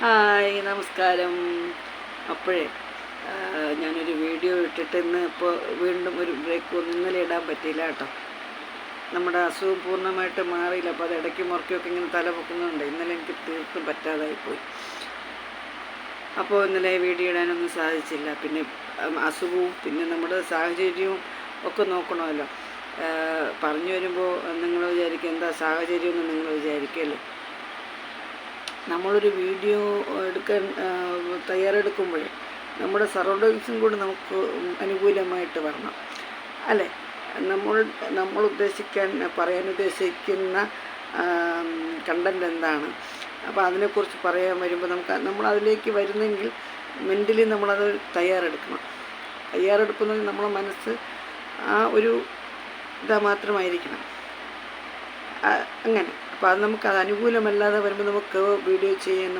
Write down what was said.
Hi നമസ്കാരം. അപ്പോഴേ ഞാനൊരു വീഡിയോ ഇട്ടിട്ട് ഇപ്പോൾ വീണ്ടും ഒരു ബ്രേക്ക് വന്നു. ഇന്നലെ ഇടാൻ പറ്റിയില്ല കേട്ടോ. നമ്മുടെ അസുഖം പൂർണ്ണമായിട്ട് മാറിയില്ല. അപ്പോൾ അത് ഇടയ്ക്ക് മുറയ്ക്കൊക്കെ ഇങ്ങനെ തല പൊക്കുന്നുണ്ട്. ഇന്നലെ എനിക്ക് തീർത്തും പറ്റാതായിപ്പോയി. അപ്പോൾ ഇന്നലെ വീഡിയോ ഇടാനൊന്നും സാധിച്ചില്ല. പിന്നെ അസുഖവും പിന്നെ നമ്മുടെ സാഹചര്യവും ഒക്കെ നോക്കണമല്ലോ. പറഞ്ഞു വരുമ്പോൾ നിങ്ങൾ വിചാരിക്കും എന്താ സാഹചര്യമെന്ന് നിങ്ങൾ വിചാരിക്കുമല്ലോ. നമ്മളൊരു വീഡിയോ എടുക്കാൻ തയ്യാറെടുക്കുമ്പോഴേ നമ്മുടെ സറൗണ്ടിങ്സും കൂടി നമുക്ക് അനുകൂലമായിട്ട് വരണം അല്ലേ. നമ്മൾ പറയാൻ ഉദ്ദേശിക്കുന്ന കണ്ടൻറ് എന്താണ്, അപ്പോൾ അതിനെക്കുറിച്ച് പറയാൻ വരുമ്പോൾ നമ്മളതിലേക്ക് വരുന്നെങ്കിൽ മെൻ്റലി നമ്മളത് തയ്യാറെടുക്കുന്നതിൽ നമ്മളെ മനസ്സ് ആ ഒരു മാത്രമായിരിക്കണം അങ്ങനെ. അപ്പോൾ അത് അനുകൂലമല്ലാതെ വരുമ്പോൾ നമുക്ക് വീഡിയോ ചെയ്യാൻ